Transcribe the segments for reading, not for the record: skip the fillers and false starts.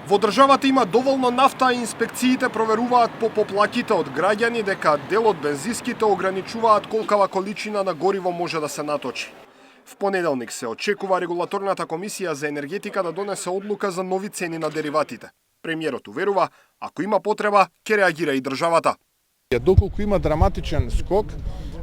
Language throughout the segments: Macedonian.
Во државата има доволно нафта и инспекциите проверуваат по поплаките од граѓани дека дел од бензиските ограничуваат колкава количина на гориво може да се наточи. В понеделник се очекува регулаторната комисија за енергетика да донесе одлука за нови цени на дериватите. Премиерот уверува, ако има потреба, ќе реагира и државата. Доколку има драматичен скок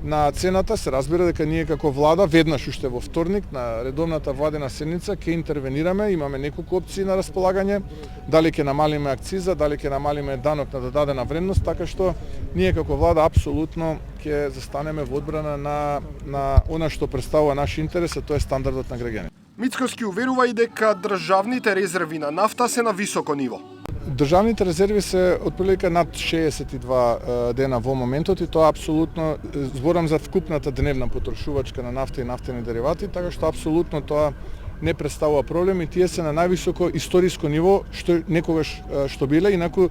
на цената, се разбира дека ние како влада веднаш уште во вторник на редовната владена седница ќе интервенираме, имаме неколку опции на располагање, дали ќе намалиме акциза, дали ќе намалиме данок на додадена вредност, така што ние како влада апсолутно ќе застанеме во одбрана на она што представува наш интерес, а тоа е стандардот на граѓани. Мицкоски уверува и дека државните резерви на нафта се на високо ниво. Државните резерви се отприлика над 62 дена во моментот и тоа апсолутно, зборам за вкупната дневна потрошувачка на нафта и нафтени деривати, така што апсолутно тоа не представува проблем и тие се на највисоко историско ниво што некогаш што биле, инаку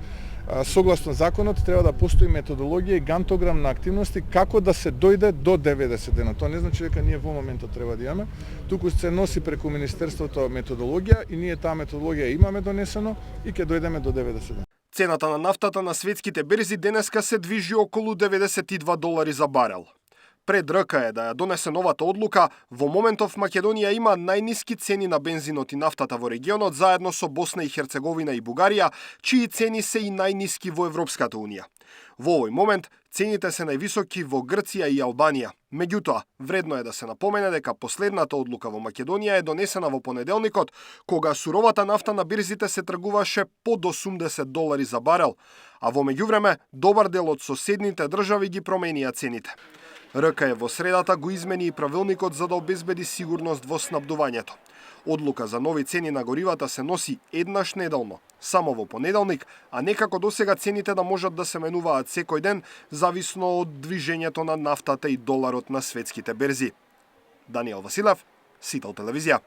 согласно законот треба да постои методологија и гантограм на активности како да се дојде до 90 дена. Тоа не значи дека ние во моментот треба да имаме, туку се носи преку Министерството методологија и ние таа методологија имаме донесено и ќе дојдеме до 90 дена. Цената на нафтата на светските берзи денеска се движи околу $92 за барел. Пред РК е да ја донесе новата одлука, во моментов Македонија има најниски цени на бензинот и нафтата во регионот заедно со Босна и Херцеговина и Бугарија, чии цени се и најниски во Европската унија. Во овој момент цените се највисоки во Грција и Албанија. Меѓутоа, вредно е да се напомене дека последната одлука во Македонија е донесена во понеделникот, кога суровата нафта на бирзите се тргуваше под $80 за барел, а во меѓувреме добар дел од соседните држави ги променија цените. РК во средата го измени и правилникот за да обезбеди сигурност во снабдувањето. Одлука за нови цени на горивата се носи еднаш неделно, само во понеделник, а не како досега цените да можат да се менуваат секој ден, зависно од движењето на нафтата и доларот на светските берзи. Даниел Василев, Сител телевизија.